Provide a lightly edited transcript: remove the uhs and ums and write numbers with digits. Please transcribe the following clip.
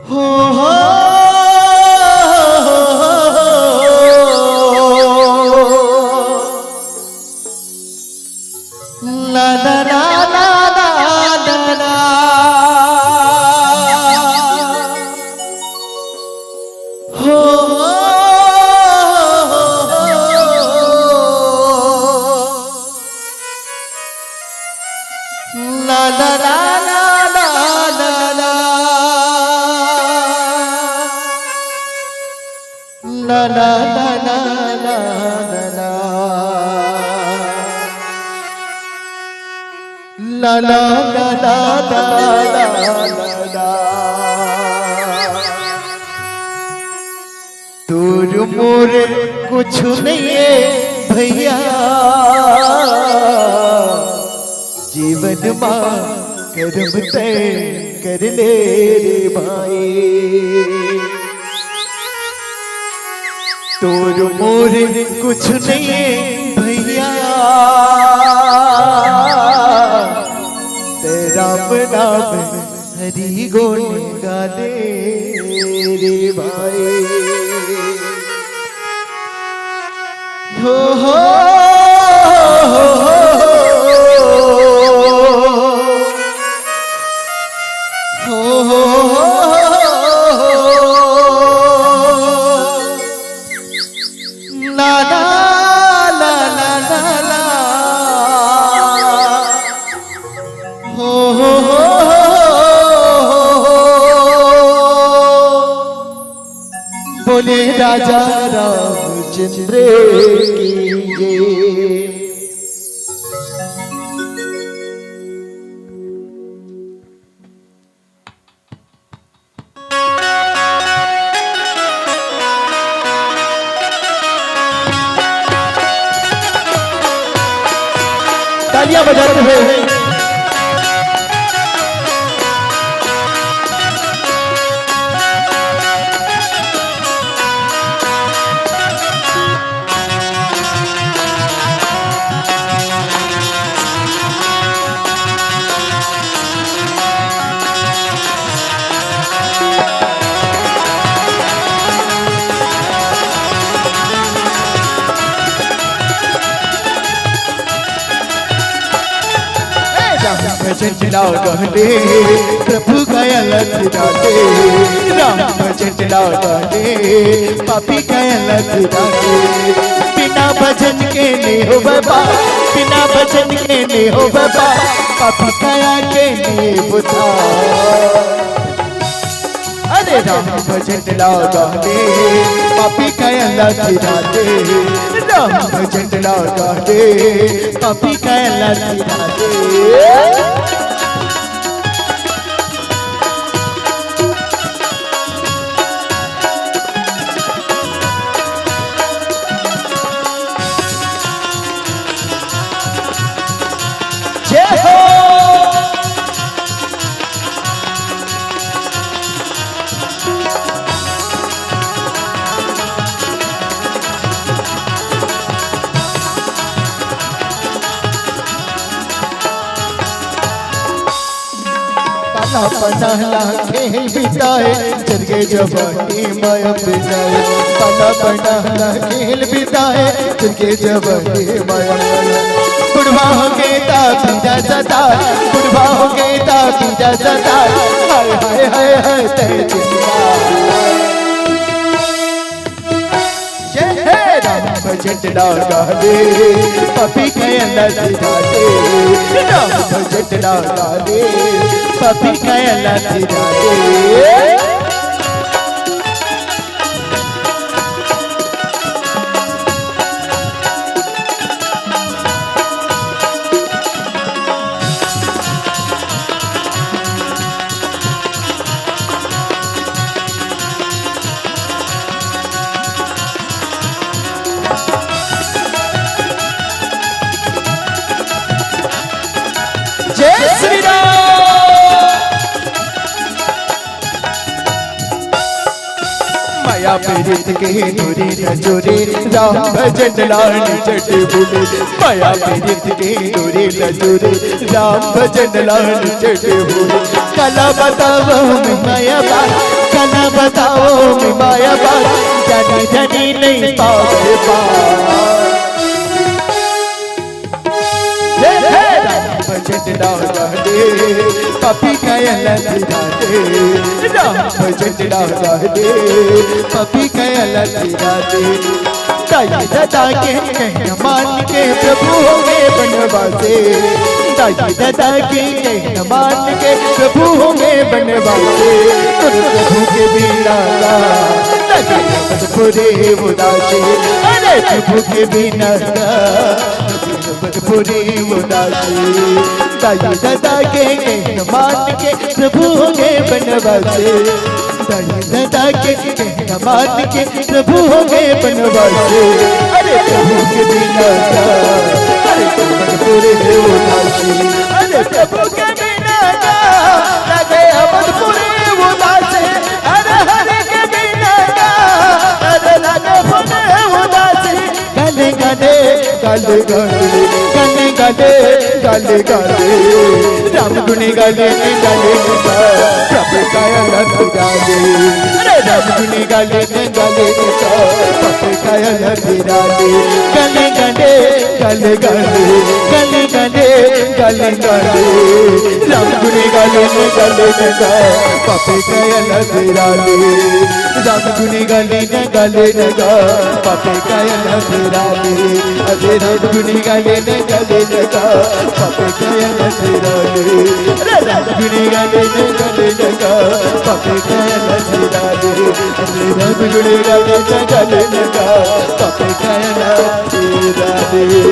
हो हो ला ला ला ला ला ला हो ला ला ला ला ला ला ला ला ला ला ला ला ला ला तोर मोर कुछ नहीं है भैया जीवन मां कर्म तय कर ले रे भाई तोर मोर कुछ नहीं है भैया राम नाम हरि गुण गाले रे भाई हो हो हो ला ला ला ला ला ला हो हो बोले राजा रामचंद्र की जय। तालियां बजाते हुए भजन लाओ गाने प्रभु गया लथराते राम भजन लाओ गाने पापी गया लथराते बिना भजन के नहीं हो बाबा बिना भजन के नहीं हो बाबा पापी गया के नहीं बुधा अरे राम भजन लाओ गाने पापी गया लथराते राम भजन लाओ गाने पापी गया लथराते जय हो पना पना खेल बिताए चल गए जवानी माया बिताए पना पना खेल बिताए चल गए जवानी माया बुढ़वा हो गए ता पीजा सदा बुढ़वा हो गए ता पीजा सदा हाय हाय हाय हाय तेरे जिंदा राम भजन लाओ गाने पापी गया लथराते राम भजन लाओ गाने पापी गया लथराते जय श्री राम माया पीड़ित के दूरी न जोरे राम भजन लाल चट बोले माया पीड़ित के दूरी न जोरे राम भजन लाल चट बोले कला बताओ मैं माया बात कला बताओ मैं माया बात जानी जानी नहीं पावे भजन लाल पापी कायल राधे राम भजन लाल पापी कायल राधे दाई दादा के कहना मान के प्रभु हो गए बनवासे दाई दादा के कहना मान के प्रभु हो गए बनवासे प्रभु के बिना लगे पूरे उदासी अरे प्रभु के बिना पूरी उदासी दाई दादा के कहना मान के प्रभु हो गए बनवासे दाई दादा के कहना मान के प्रभु हो गए बनवासे अरे प्रभु के बिना अरे पूरे उदासी अरे प्रभु के बिना लगे अमर पूरे उदासी अरे हरे के बिना अरे लगे पूरे उदासी गले गले गले गले गले गले गले राम गुने गले गले प्रभु कायल राधे अरे राम गुने गले गले प्रभु कायल राधे गले गले गले गले गले गले गले राम गुने गले गले प्रभु कायल राधे राम गुने गले गले प्रभु कायल राधे अरे राम गुने गले गले पापे कायल राधे अरे राम गुने गले गले पापे कायल राधे अरे राम गुने गले गले पापे कायल राधे